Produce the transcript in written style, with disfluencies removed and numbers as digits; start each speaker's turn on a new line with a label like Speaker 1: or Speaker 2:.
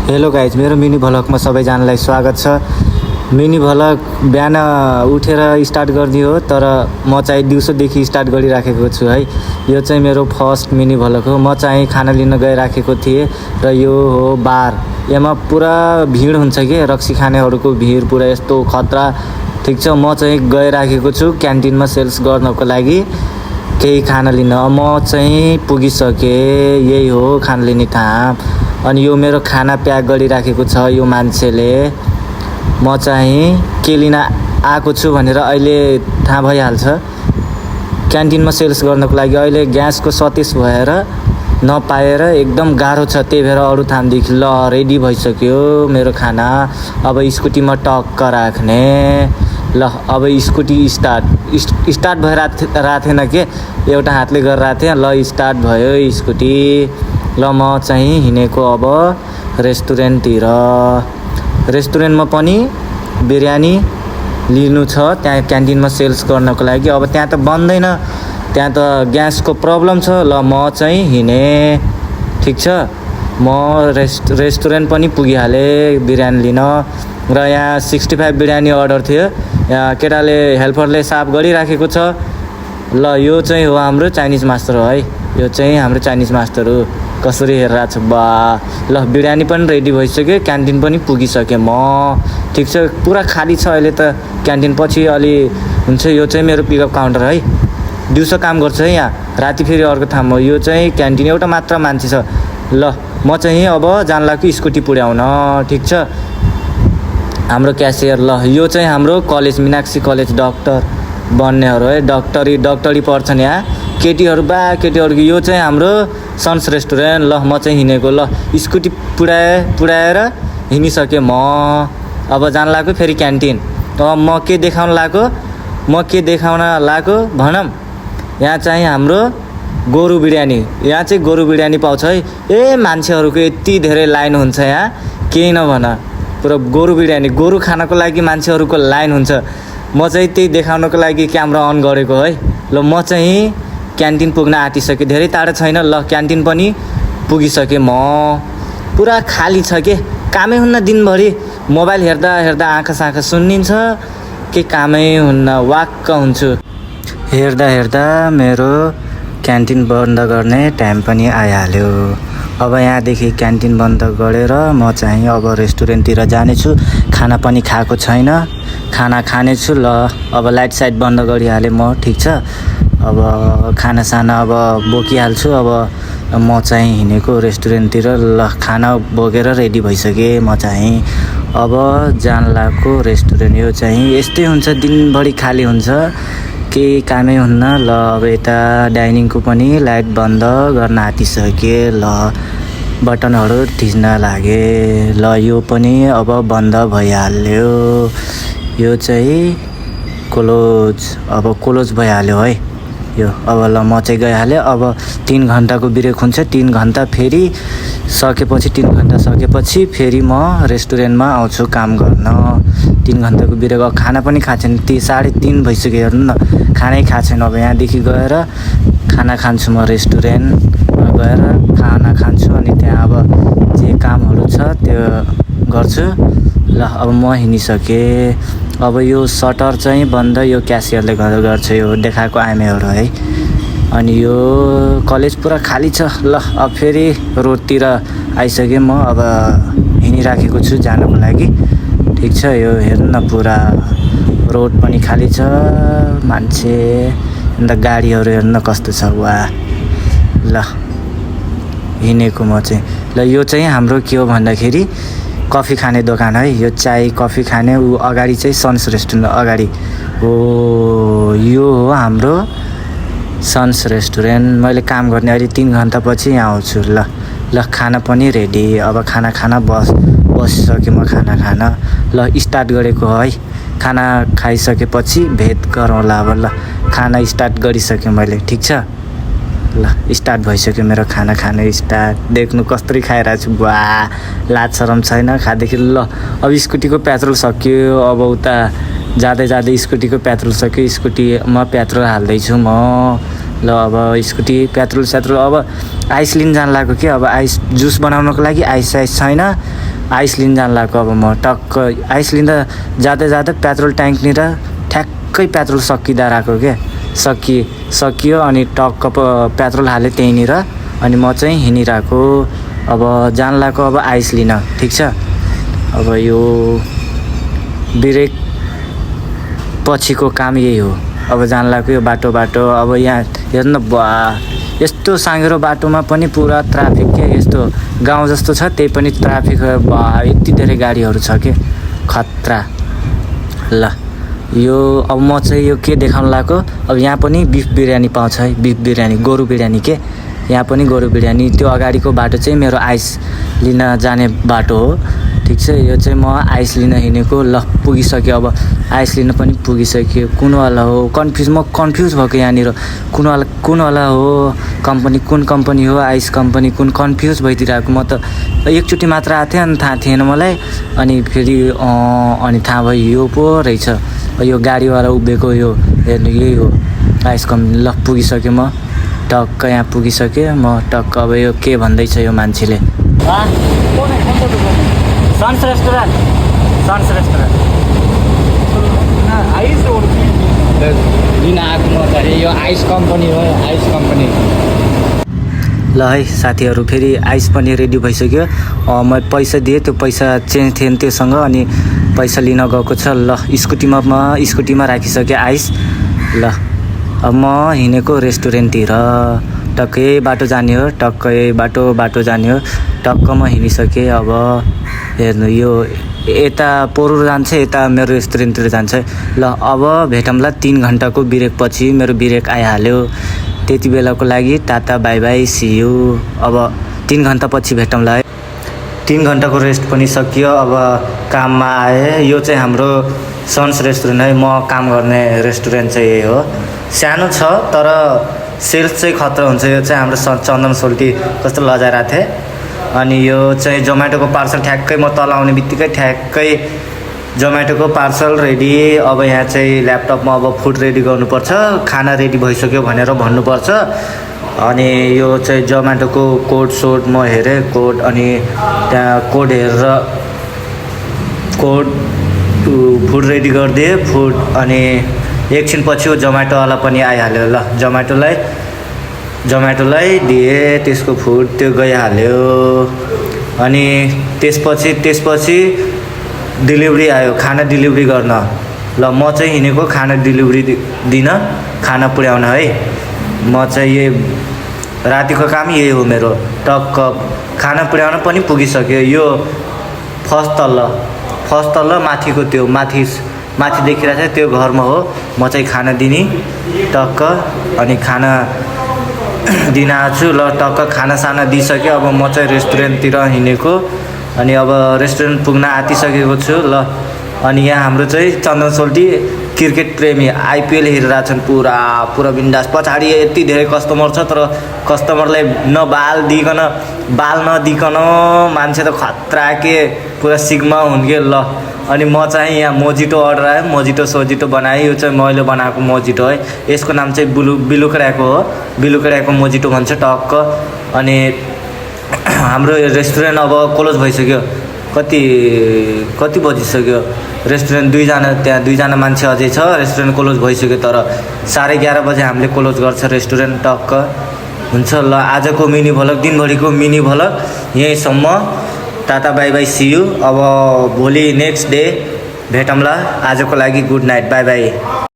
Speaker 1: Hello guys, मेरो mini भ्लगमा सबैजनालाई स्वागत छ। मिनी भ्लग बिहान उठेर स्टार्ट गर्ने हो, तर म चाहिँ दिउँसोदेखि स्टार्ट गरिराखेको छु है। यो चाहिँ मेरो फर्स्ट मिनी भ्लग हो। म चाहिँ खाना लिन गइराखेको थिएँ र यो हो बार। यहाँ पुरा भिड हुन्छ कि रक्सी खानेहरूको भिड पुरा यस्तो खतरा। ठिक छ, म चाहिँ गइराखेको छु क्यान्टिनमा सेल्स गर्नको लागि केही खाना लिन। म चाहिँ पुगिसकेँ, यही हो खाना लिने ठाउँ। अनि यो मेरो खाना प्याक गरिराखेको छ यो मान्छेले। म चाहिँ के लिन आएको छु भनेर अहिले थाहा भइहाल्छ। क्यान्टिनमा सेल्स गर्नको लागि अहिले ग्यासको सतेज भएर नपाएर एकदम गाह्रो छ। त्यही भएर अरू ठाउँदेखि ल रेडी भइसक्यो मेरो खाना। अब स्कुटीमा टक्क राख्ने। ल अब स्कुटी स्टार्ट भइरहेको थिएन के, एउटा हातले गरिरहेको थिएँ। ल स्टार्ट भयो स्कुटी। ल म चाहिँ हिँडेको अब रेस्टुरेन्टतिर। रेस्टुरेन्टमा पनि बिरयानी लिनु छ त्यहाँ क्यान्टिनमा सेल्स गर्नको लागि। अब त्यहाँ त बन्दैन, त्यहाँ त ग्यासको प्रब्लम छ। ल म चाहिँ हिँडेँ। ठिक छ, म रेस्टुरेन्ट पनि पुगिहालेँ बिरयानी लिन। र यहाँ 65 बिरयानी अर्डर थियो। यहाँ केटाले हेल्परले साफ गरिराखेको छ। ल यो चाहिँ हो हाम्रो चाइनिज मास्टर हो है। यो चाहिँ हाम्रो चाइनिज मास्टर हो। कसरी हेरिरहेको छ बा। ल बिरयानी पनि रेडी भइसक्यो, क्यान्टिन पनि पुगिसकेँ म। ठिक छ, पुरा खाली छ अहिले त क्यान्टिन। पछि अलि हुन्छ। यो चाहिँ मेरो पिकअप काउन्टर है। दिउँसो काम गर्छ है यहाँ, राति फेरि अर्को ठाउँ हो। यो चाहिँ क्यान्टिन, एउटा मात्र मान्छे छ। ल म चाहिँ अब जान लाग्छु स्कुटी पुर्याउन। ठिक छ, हाम्रो क्यासियर। ल यो चाहिँ हाम्रो कलेज मीनाक्षी कलेज डक्टर बन्नेहरू है। डक्टरी पढ्छन् यहाँ केटीहरूको। यो चाहिँ हाम्रो सन्स रेस्टुरेन्ट। ल म चाहिँ हिँडेको। ल स्कुटी पुर्याएर हिँडिसकेँ म। अब जान लाग्यो फेरि क्यान्टिन। अब म के देखाउन लाग्यो भनौँ। यहाँ चाहिँ हाम्रो गोरु बिरयानी। यहाँ चाहिँ गोरु बिरयानी पाउँछ है। ए मान्छेहरूको यति धेरै लाइन हुन्छ यहाँ, केही नभन। पुरा गोरु बिरयानी, गोरु खानको लागि मान्छेहरूको लाइन हुन्छ। म चाहिँ त्यही देखाउनको लागि क्यामेरा अन गरेको है। ल म चाहिँ क्यान्टिन पुग्न आँटिसकेँ, धेरै टाढो छैन। ल क्यान्टिन पनि पुगिसकेँ म। पुरा खाली छ के, कामै हुन्न दिनभरि। मोबाइल हेर्दा आँखा सुन्निन्छ, के कामै हुन्न, वाक्क हुन्छु। हेर्दा मेरो क्यान्टिन बन्द गर्ने टाइम पनि आइहाल्यो। अब यहाँदेखि क्यान्टिन बन्द गरेर म चाहिँ अब रेस्टुरेन्टतिर जानेछु। खाना पनि खाएको छैन, खाना खानेछु। ल अब लाइट साइट बन्द गरिहालेँ म। ठिक छ, अब खानासाना अब बोकिहाल्छु। अब म चाहिँ हिँडेको रेस्टुरेन्टतिर। ल खाना बोकेर रेडी भइसकेँ म चाहिँ। अब जान लाग्यो रेस्टुरेन्ट। यो चाहिँ यस्तै हुन्छ, दिनभरि खाली हुन्छ, केही कामै हुन्न। ल अब यता डाइनिङको पनि लाइट बन्द गर्न आँटिसकेँ। ल बटनहरू थिच्न लागेँ। ल यो पनि अब बन्द भइहाल्यो। यो चाहिँ क्लोज भइहाल्यो है यो। अब ल म चाहिँ गइहालेँ। अब 3 घन्टाको ब्रेक हुन्छ। 3 घन्टा सकेपछि फेरि म रेस्टुरेन्टमा आउँछु काम गर्न। 3 घन्टाको ब्रेक। खाना पनि खाएको छैन, 3:30 भइसक्यो। हेर्नु न, खानै खाएको छैन। अब यहाँदेखि गएर खाना खान्छु म, रेस्टुरेन्टमा गएर खाना खान्छु। अनि त्यहाँ अब जे कामहरू छ त्यो गर्छु। ल अब म हिँडिसकेँ। अब यो सटर चाहिँ बन्द, यो क्यासियरले गर्छ, यो देखाएको आइएमएहरू है। अनि यो कलेज पुरा खाली छ। ल अब फेरि रोडतिर आइसकेँ म। अब हिँडिराखेको छु जानको लागि। ठिक छ, यो हेर्नु न, पुरा रोड पनि खाली छ, मान्छे अन्त गाडीहरू हेर्नु न कस्तो छ। वा ल हिँडेको म चाहिँ। ल यो चाहिँ हाम्रो के हो भन्दाखेरि कफी खाने दोकान है। यो चाय कफी खाने ऊ अगाडि चाहिँ सन्स रेस्टुरेन्ट अगाडि हो। यो हो हाम्रो सन्स रेस्टुरेन्ट। मैले काम गर्ने अहिले 3 घन्टा पछि यहाँ आउँछु। ल खाना पनि रेडी। अब खाना बसिसकेँ म खाना खान। ल स्टार्ट गरेको है। खाना खाइसकेपछि भेट गरौँला। अब ल खाना स्टार्ट गरिसकेँ मैले। ठिक छ, ल स्टार्ट भइसक्यो मेरो खाना खाने स्टार्ट। देख्नु कस्तरी खाइरहेको छु, बा लाज शरम छैन खाँदाखेरि। ल अब स्कुटीको पेट्रोल सक्यो। अब उता जाँदै स्कुटीको पेट्रोल सक्यो। स्कुटीमा पेट्रोल हाल्दैछु म। ल अब स्कुटी पेट्रोल अब आइस लिन जान लाग्यो कि। अब आइस जुस बनाउनको लागि आइस छैन। आइस लिन जान लागेको अब म टक्क आइस लिँदा जाँदै जाँदै पेट्रोल ट्याङ्कनिर ठ्याक्कै पेट्रोल सकिँदा रहेको क्या सकियो अनि टक्क पेट्रोल हालेँ त्यहीँनिर अनि म चाहिँ हिँडिरहेको अब जान लागेको अब आइस लिन ठिक छ। अब यो ब्रेक पछिको काम यही हो। अब जान लागेको यो बाटो अब यहाँ हेर्नु बा यस्तो साँघुरो बाटोमा पनि पुरा ट्राफिक के यस्तो गाउँ जस्तो छ त्यही पनि ट्राफिक बा यति धेरै गाडीहरू छ के खतरा। ल यो अब म चाहिँ यो के देखाउन लागेको अब यहाँ पनि बिफ बिरयानी पाउँछ है बिफ बिरयानी गोरु बिरयानी के यहाँ पनि गोरु बिरयानी। त्यो अगाडिको बाटो चाहिँ मेरो आइस लिन जाने बाटो हो ठिक छ। यो चाहिँ म आइस लिन हिँडेको ल पुगिसक्यो अब आइस लिन पनि पुगिसक्यो। कुनवाला हो म कन्फ्युज भएको यहाँनिर कुनवाला हो कम्पनी कुन कम्पनी हो आइस कम्पनी कुन कन्फ्युज भइदिरहेको। म त एकचोटि मात्र आएको थिएँ अनि थाहा थिएन मलाई अनि फेरि अनि थाहा भयो यो पो रहेछ यो गाडीवाला उभिएको यो हेर्नु यही हो आइस कम्पनी। ल पुगिसक्यो म टक्क यहाँ पुगिसकेँ म टक्क अब यो के भन्दैछ यो मान्छेले सन्स रेस्टुरेन्ट लिन आएको म त यो आइस कम्पनी हो आइस कम्पनी। ल है साथीहरू फेरि आइस पनि रेडी भइसक्यो। म पैसा दिएँ त्यो पैसा चेन्ज थिएन त्योसँग अनि पैसा लिन गएको छ। ल स्कुटीमा राखिसकेँ आइस। ल अब म हिँडेको रेस्टुरेन्टतिर टक्कै बाटो जाने हो टक्कै बाटो जाने हो टक्क म हिँडिसकेँ। अब हेर्नु यो यता पोरुर जान्छ यता मेरो रेस्टुरेन्टतिर जान्छ। ल अब भेटौँला 3 घन्टाको ब्रेक पछि मेरो ब्रेक आइहाल्यो। त्यति बेलाको लागि tata bye bye see you. अब 3 घन्टा पछि भेटौँला है। 3 घन्टाको रेस्ट पनि सकियो। अब काममा आएँ। यो चाहिँ हाम्रो सन्स रेस्टुरेन्ट है म काम गर्ने रेस्टुरेन्ट चाहिँ यही हो। सानो छ तर सेल्स चाहिँ खतरा हुन्छ। यो चाहिँ हाम्रो चन्दन सोल्टी कस्तो लजाइरहेको थिएँ। अनि यो चाहिँ जोमेटोको पार्सल ठ्याक्कै म तल आउने बित्तिकै ठ्याक्कै जोमेटोको पार्सल रेडी। अब यहाँ चाहिँ ल्यापटपमा अब फुड रेडी गर्नुपर्छ खाना रेडी भइसक्यो भनेर भन्नुपर्छ। अनि यो चाहिँ जोमेटोको कोड म हेरेँ कोड अनि त्यहाँ कोड हेरेर फुड रेडी गरिदिएँ फुड अनि एकछिन पछि जोमेटोवाला पनि आइहाल्यो। ल जोमेटोलाई दिएँ त्यसको फुड त्यो गइहाल्यो। अनि त्यसपछि डेलिभरी आयो खाना डेलिभरी गर्न। ल म चाहिँ हिँडेको खाना डेलिभरी दिन खाना पुर्याउन है। म चाहिँ यही रातिको काम यही हो मेरो टक्क खाना पुर्याउन पनि पुगिसक्यो। यो फर्स्ट तल्ल माथिको त्यो माथि देखिरहेको छ त्यो घरमा हो। म चाहिँ खाना दिने टक्क अनि खाना दिन आएको छु। ल टक्क खानासाना दिइसक्यो। अब म चाहिँ रेस्टुरेन्टतिर हिँडेको अनि अब रेस्टुरेन्ट पुग्न आँटिसकेको छु। ल अनि यहाँ हाम्रो चाहिँ चन्दन सोल्टी क्रिकेट प्रेमी आइपिएल हेरिरहेछन् पुरा बिन्दास। पछाडि यति धेरै कस्टमर छ तर कस्टमरलाई बाल नदिकन मान्छे त खतरा के पुरा सिग्मा हुन्के। ल अनि म चाहिँ यहाँ मोजिटो अर्डर आयो मोजिटो बनाएँ। यो चाहिँ मैले बनाएको मोजिटो है। यसको नाम चाहिँ बिलुक्राको हो बिलुक्राको मोजिटो भन्छ टक्क। अनि हाम्रो रेस्टुरेन्ट अब क्लोज भइसक्यो। कति बजिसक्यो रेस्टुरेन्ट त्यहाँ 2जना मान्छे अझै छ। रेस्टुरेन्ट क्लोज भइसक्यो तर 11:30 बजे हामीले क्लोज गर्छ रेस्टुरेन्ट टक्क हुन्छ। ल आजको मिनी भ्लग दिनभरिको मिनी भ्लग यहीँसम्म। टाटा बाई बाई सी यू। अब भोलि नेक्स्ट डे भेटौँला। आजको लागि गुड नाइट बाई बाई।